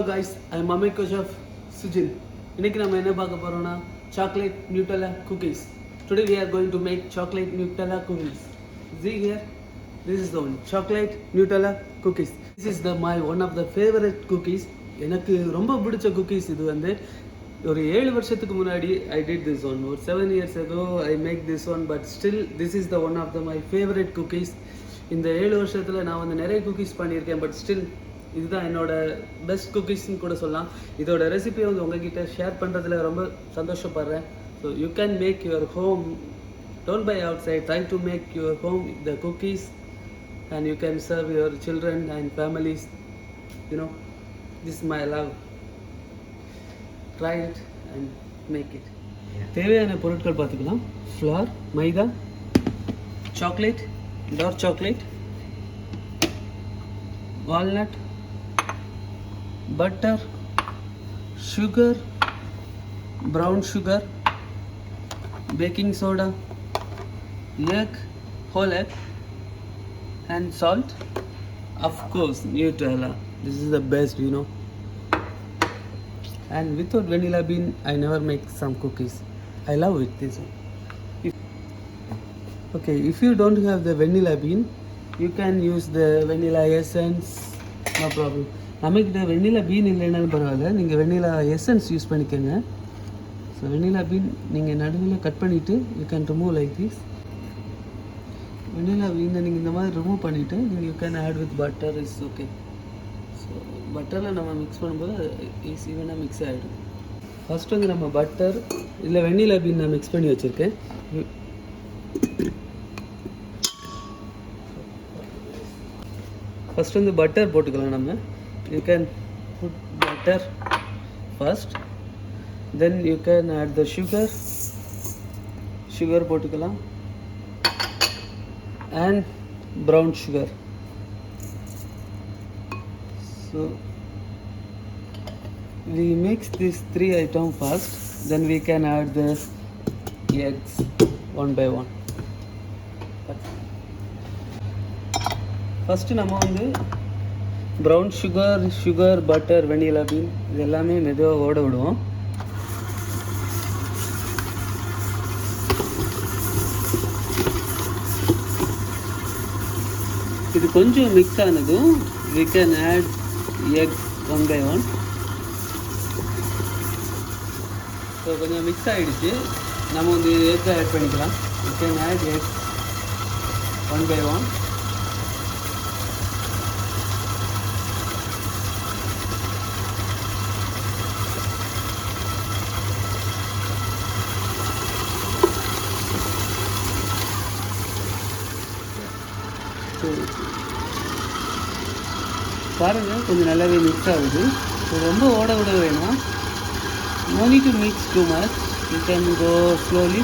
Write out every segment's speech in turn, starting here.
Hello guys, I am amico chef Sujin. இன்னைக்கு நம்ம என்ன பார்க்க போறோம்னா chocolate Nutella cookies. Today we are going to make chocolate Nutella cookies. See here, this is the one chocolate Nutella cookies. This is my one of the favorite cookies. எனக்கு ரொம்ப பிடிச்ச cookies இது வந்து ஒரு 7 வருஷத்துக்கு முன்னாடி I did this one. ஒரு 7 years ago I make this one, but still this is the one of my favorite cookies. இந்த 7 வருஷத்துல நான் வந்து நிறைய cookies பண்ணியிருக்கேன், but still இதுதான் என்னோட பெஸ்ட் குக்கீஸ்ன்னு கூட சொல்லலாம். இதோட ரெசிபியை வந்து உங்ககிட்ட ஷேர் பண்ணுறதுல ரொம்ப சந்தோஷப்படுறேன். So you can make your home, don't buy outside, try to make your home the cookies and you can serve your children and families. You know this my love. Try it and make it. தேவையான பொருட்கள் பார்த்துக்கலாம். Flour, maida, chocolate, dark chocolate, walnut, butter, sugar, brown sugar, baking soda, egg, whole egg, and salt. Of course, Nutella. This is the best, you know. And without vanilla bean, I never make some cookies. I love it. This one. If you don't have the vanilla bean, you can use the vanilla essence, no problem. நம்மக்கிட்ட வெண்ணிலா been இல்லைனாலும் பரவாயில்ல, நீங்கள் vanilla essence use பண்ணிக்கோங்க. So vanilla bean நீங்கள் நடுவில் cut பண்ணிவிட்டு you can remove like this. Vanilla பீனை நீங்கள் இந்த மாதிரி ரிமூவ் பண்ணிவிட்டு நீங்கள் you can add with butter, is okay. So பட்டரில் நம்ம மிக்ஸ் பண்ணும்போது ஈஸி ஈவனாக மிக்ஸ் ஆகிடும். ஃபஸ்ட்டு வந்து நம்ம பட்டர் இல்லை வெண்ணிலா பீன் நான் மிக்ஸ் பண்ணி வச்சுருக்கேன். ஃபஸ்ட் வந்து பட்டர் போட்டுக்கலாம். நம்ம you can put butter first, then you can add the sugar போட்டுக்கலாம் and brown sugar. So we mix these 3 items first, then we can add the eggs one by one. First நம்ம வந்து brown sugar, butter, vanilla bean இது எல்லாமே மெதுவாக ஓட விடுவோம். இது கொஞ்சம் மிக்ஸ் ஆனதும் we can add egg one by one. So கொஞ்சம் மிக்ஸ் ஆகிடுச்சு, நம்ம வந்து எக் ஆட் பண்ணிக்கலாம். we can add egg one by one. பாருங்கள், கொஞ்சம் நல்லாவே மிக்ஸ் ஆகுது. ரொம்ப ஓட விட வேணாம். no need to mix too much, you can go slowly.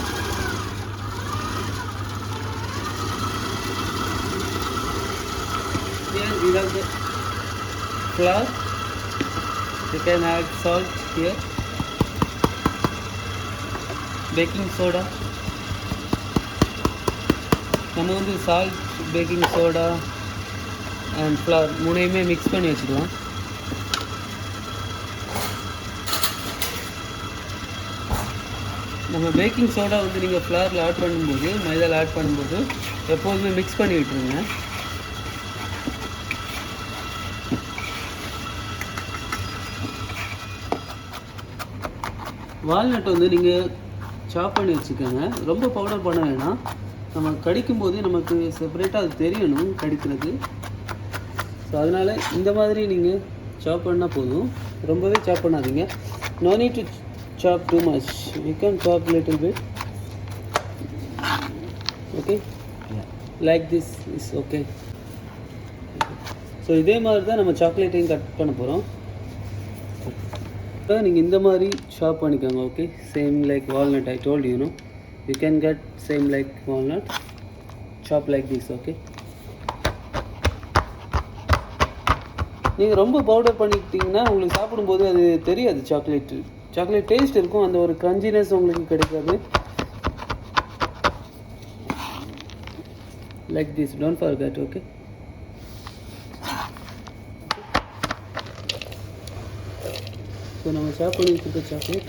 Here we have the flour, you can add salt here, baking soda. நம்ம வந்து salt, baking soda and flour மூணையுமே மிக்ஸ் பண்ணி வச்சுக்கலாம். நம்ம பேக்கிங் சோடா வந்து நீங்கள் ஃப்ளவரில் ஆட் பண்ணும்போது, மைதாவில் add பண்ணும்போது எப்போதுமே மிக்ஸ் பண்ணி விட்டுருங்க. வால்நட் வந்து நீங்கள் சாப் பண்ணி வச்சுக்கோங்க. ரொம்ப பவுடர் பண்ண வேணாம். நம்ம கடிக்கும்போது நமக்கு செப்பரேட்டாக அது தெரியணும் கடிக்கிறது. ஸோ அதனால் இந்த மாதிரி நீங்கள் சாப் பண்ணால் போதும், ரொம்பவே சாப் பண்ணாதீங்க. no need to chop too much, you can chop little bit, okay, like this is okay. So இதே மாதிரி தான் நம்ம சாக்லேட்டையும் கட் பண்ண போகிறோம். இப்போ நீங்கள் இந்த மாதிரி சாப் பண்ணிக்கோங்க. Okay, same like walnut I told you, you can get same like walnut, chop like this. okay, நீங்கள் ரொம்ப பவுடர் பண்ணிக்கிட்டிங்கன்னா உங்களுக்கு சாப்பிடும்போது அது தெரியாது. சாக்லேட் டேஸ்ட் இருக்கும், அந்த ஒரு க்ரன்ச்சினஸ் உங்களுக்கு கிடைக்காது. like this, don't forget. okay, so நம்ம சாப் பண்ணி வச்சுருக்க சாக்லேட்.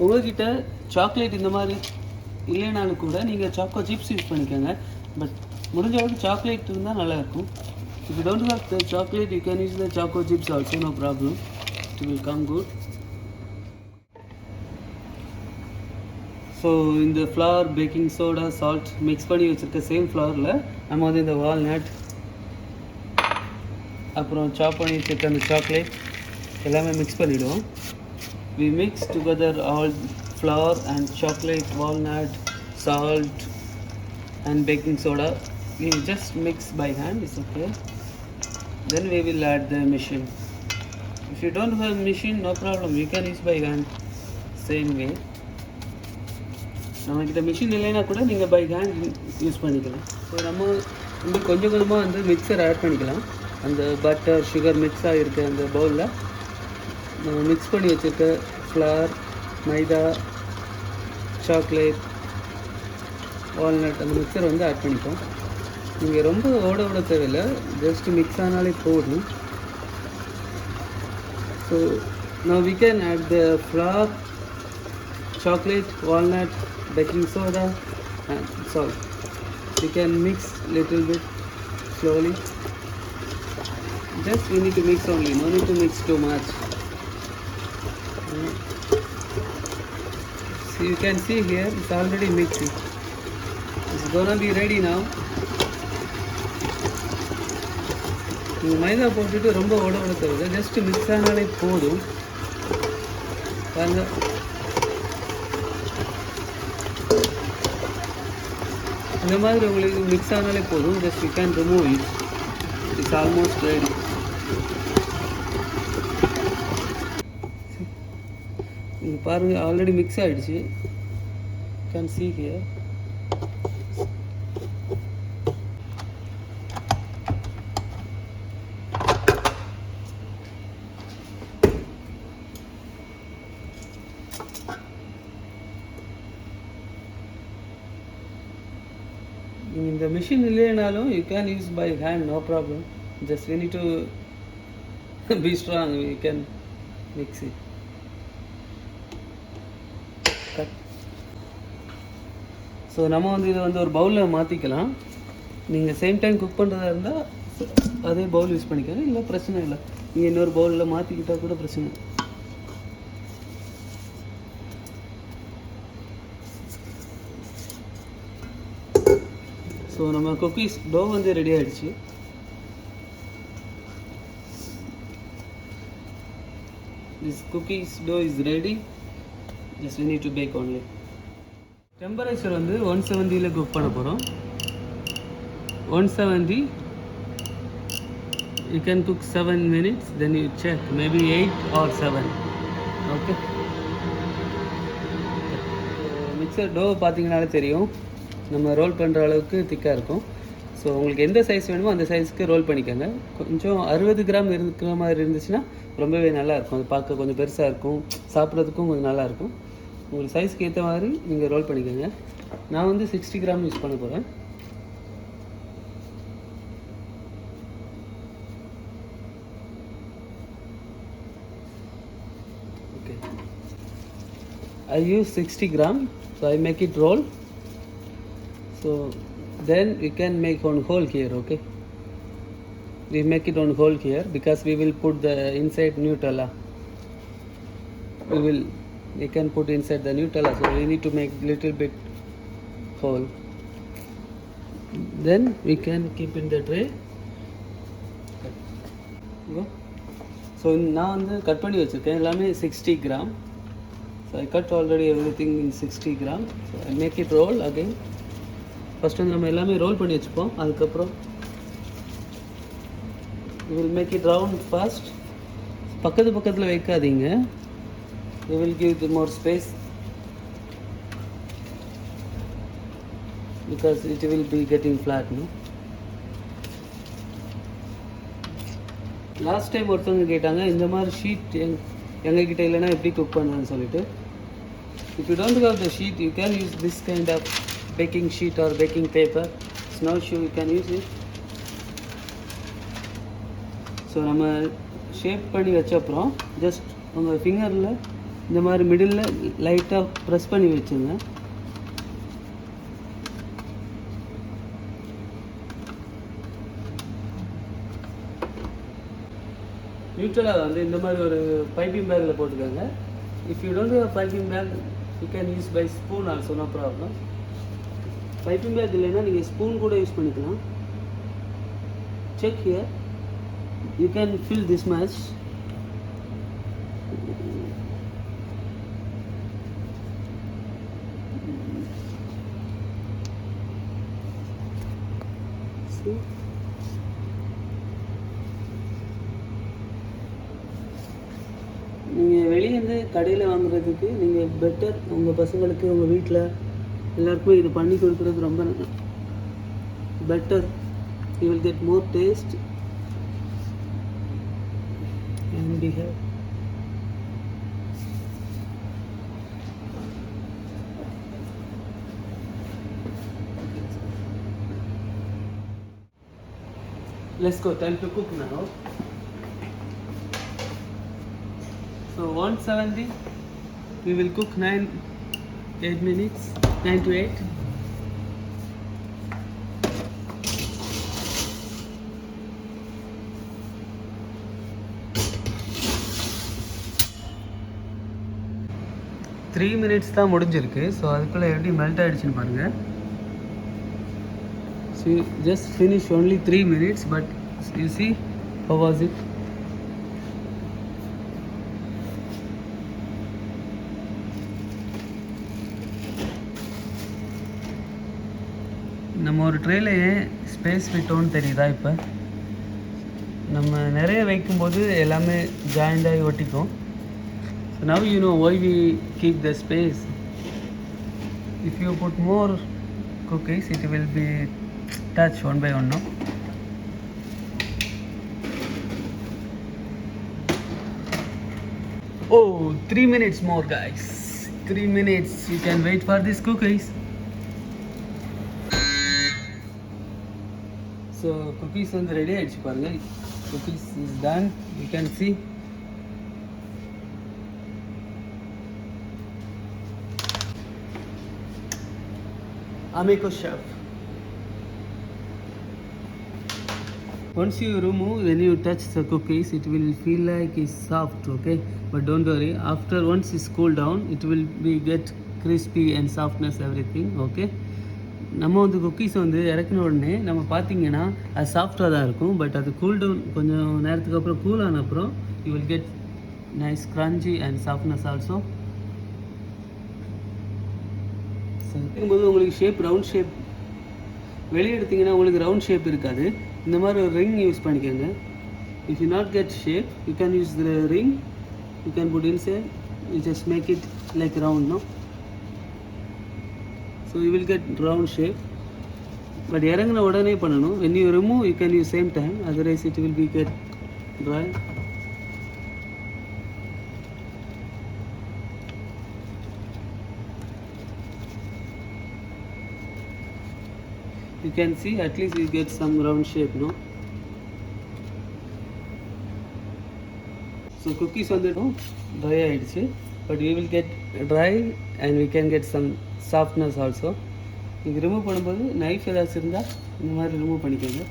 உங்கள்கிட்ட சாக்லேட் இந்த மாதிரி இல்லைனாலும் கூட நீங்கள் சாக்கோ சிப்ஸ் யூஸ் பண்ணிக்கோங்க. பட் முடிஞ்ச அளவுக்கு சாக்லேட் இருந்தால் நல்லாயிருக்கும். If you don't have the chocolate, you can use the choco chips also, no problem. It will come good. So in the flour, baking soda, salt mix பண்ணி வச்சிருக்க same ஃப்ளவரில் நம்ம வந்து இந்த வால்நட் அப்புறம் சாப் பண்ணி வச்சிருக்க அந்த சாக்லேட் எல்லாமே மிக்ஸ் பண்ணிவிடுவோம். We mix together all flour and chocolate, walnut, salt and baking soda. We just mix by hand, it's okay. Then we will add the machine. If you don't have machine, no problem, you can use by hand same way. நம்மக்கிட்ட machine இல்லைன்னா கூட நீங்கள் by hand use பண்ணிக்கலாம். So நம்ம வந்து கொஞ்சம் கொஞ்சமாக வந்து மிக்சர் ஆட் பண்ணிக்கலாம். அந்த பட்டர் சுகர் மிக்ஸ் ஆகிருக்க அந்த பவுலில் நம்ம மிக்ஸ் பண்ணி வச்சுருக்க ஃப்ளவர், மைதா, சாக்லேட், வால்நட் அந்த மிக்சர் வந்து ஆட் பண்ணிப்போம். நீங்கள் ரொம்ப ஓட தேவையில்லை, ஜஸ்ட் மிக்ஸ் ஆனாலே போதும். So now we can add the flour, chocolate, walnut, baking soda and salt. We can mix little bit slowly. Just we need to mix only, no need to mix too much. So you can see here it's already mixing. It's gonna be ready now. நீங்கள் மைதா போட்டுட்டு ரொம்ப ஓட தேவையில்லை, just mix ஆனாலே போதும். பாருங்க, இந்த மாதிரி உங்களுக்கு மிக்ஸ் ஆனாலே போதும். Just you can remove it. It's almost ready. நீங்கள் பாருங்கள், ஆல்ரெடி மிக்ஸ் ஆகிடுச்சு. You can see here. இந்த மிஷின் இல்லைனாலும் you can use by hand, no problem. Just we need to be strong, we can mix it. Cut. So நம்ம வந்து இதை வந்து ஒரு பவுலில் மாற்றிக்கலாம். நீங்கள் சேம் டைம் குக் பண்ணுறதா இருந்தால் அதே பவுல் யூஸ் பண்ணிக்கலாம், இல்லை பிரச்சனை இல்லை. நீங்கள் இன்னொரு பவுலில் மாற்றிக்கிட்டால் கூட பிரச்சனை. ஸோ நம்ம குக்கீஸ் டோ வந்து ரெடி ஆகிடுச்சு. This cookies to is ready. Just we need to bake only. Temperature வந்து 170 குக் பண்ண போகிறோம். 170. You can cook 7 minutes, then you check, maybe 8 or 7. Okay. Mixer to பார்த்தீங்கனாலே தெரியும், நம்ம ரோல் பண்ணுற அளவுக்கு திக்காக இருக்கும். ஸோ உங்களுக்கு எந்த சைஸ் வேணுமோ அந்த சைஸ்க்கு ரோல் பண்ணிக்கோங்க. கொஞ்சம் 60 கிராம் இருக்கிற மாதிரி இருந்துச்சுன்னா ரொம்பவே நல்லாயிருக்கும். அது பார்க்க கொஞ்சம் பெருசாக இருக்கும், சாப்பிட்றதுக்கும் கொஞ்சம் நல்லாயிருக்கும். உங்களுக்கு சைஸ்க்கு ஏற்ற மாதிரி நீங்கள் ரோல் பண்ணிக்கோங்க. நான் வந்து 60 கிராம் யூஸ் பண்ண போகிறேன். Okay, I use 60 gram, so I make it roll. So then we can make one hole here. Okay, we make it on hole here because we will put the inside Nutella. We can put inside the Nutella, so we need to make little bit hole. Then we can keep in the tray. Go. So நான் வந்து cut பண்ணி வச்சுருக்கேன் எல்லாமே 60 gram. So I cut already everything in 60 gram. So I make it roll again. First வந்து நம்ம எல்லாமே role பண்ணி வச்சுப்போம். அதுக்கப்புறம் we will make it round first. பக்கத்தில் வைக்காதீங்க, we will give it more space because it will be getting flat, no? Last time ஒருத்தவங்க கேட்டாங்க இந்த மாதிரி ஷீட் எங்ககிட்ட இல்லைன்னா எப்படி குக் பண்ணுறேன்னு சொல்லிட்டு. If you don't have the sheet, you can use this kind of baking sheet or baking paper. Snowshoe, you can use it. So நம்ம ஷேப் பண்ணி வச்ச அப்புறம் ஜஸ்ட் உங்கள் ஃபிங்கரில் இந்த மாதிரி மிடில் லைட்டாக ப்ரெஸ் பண்ணி வச்சுங்க. நியூட்ரலா வந்து இந்த மாதிரி ஒரு பைப்பிங் பேக்கில் போட்டுக்கோங்க. If you don't have piping bag you can use by spoon also, no problem. Piping bag இல்லைன்னா நீங்கள் ஸ்பூன் கூட யூஸ் பண்ணிக்கலாம். Check here, you can fill this much. நீங்கள் வெளியேருந்து கடையில் வாங்குறதுக்கு நீங்கள் பெட்டர் உங்கள் பசங்களுக்கு உங்கள் வீட்டில் எல்லாருக்குமே இது பண்ணி கொடுக்குறது ரொம்ப better. You will get more taste and we have let's go, time to cook now. So 170 we will cook 8 minutes, 9 to 8. Three minutes தான் முடிஞ்சிருக்கு. ஸோ அதுக்குள்ளே எப்படி மெல்ட் ஆகிடுச்சின்னு பாருங்கள். So you just finish only 3 minutes, but you see how was it? நம்ம ஒரு ட்ரேல space விட்டோன்னு தெரியுதா? இப்போ நம்ம நிறைய வைக்கும்போது எல்லாமே ஜாயிண்ட் ஆகி ஒட்டிக்கும். So now you know why we keep the space. If you put more cookies it will be touch one by one, no? Oh, 3 minutes more guys, 3 minutes. You can wait for these cookies. So cookies வந்து ready ஆயிடுச்சு பாருங்க. Cookies is done, you can see. Amico chef. Once you remove, when you touch the cookies it will feel like it's soft, okay? But don't worry, after once it's cool down it will be get crispy and softness everything, okay? நம்ம வந்து cookies வந்து இறக்கின உடனே நம்ம பார்த்தீங்கன்னா அது சாஃப்டாக தான் இருக்கும். பட் அது கூல் டவுன் கொஞ்சம் நேரத்துக்கு அப்புறம் கூல் ஆன அப்புறம் you will get nice crunchy and softness also. இருக்கும்போது உங்களுக்கு ஷேப் ரவுண்ட் ஷேப் வெளியே எடுத்திங்கன்னா உங்களுக்கு ரவுண்ட் ஷேப் இருக்காது. இந்த மாதிரி ஒரு ரிங் யூஸ் பண்ணிக்கோங்க. If you not get shape you can use the ring, you can put inside, you just make it like round, no? So you will get round shape, but இறங்கின உடனே பண்ணணும். when you remove you can use same time, otherwise it will be get dry. You can see at least you get some round shape, no? So cookies வந்து dry ஆயிடுச்சு, but we will get dry and we can get some softness also. நீங்கள் remove பண்ணும்போது knife ஏதாச்சும் இருந்தால் இந்த மாதிரி remove பண்ணிக்கோங்க.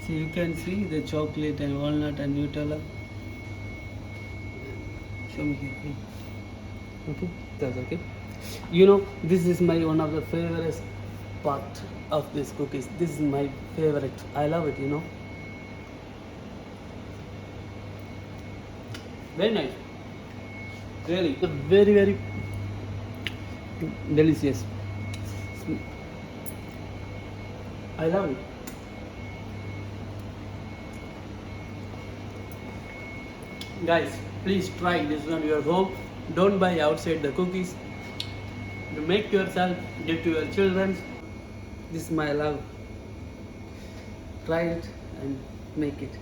So you can see the chocolate and walnut and Nutella. Show me here. Okay, that's okay. You know, this is my one of the favorite part of this cookies. This is my favorite. I love it, you know. Very nice. Really, very, very delicious. I love it. Guys, please try this one at your home. Don't buy outside the cookies. You make yourself, give to your children. This is my love. try it and make it.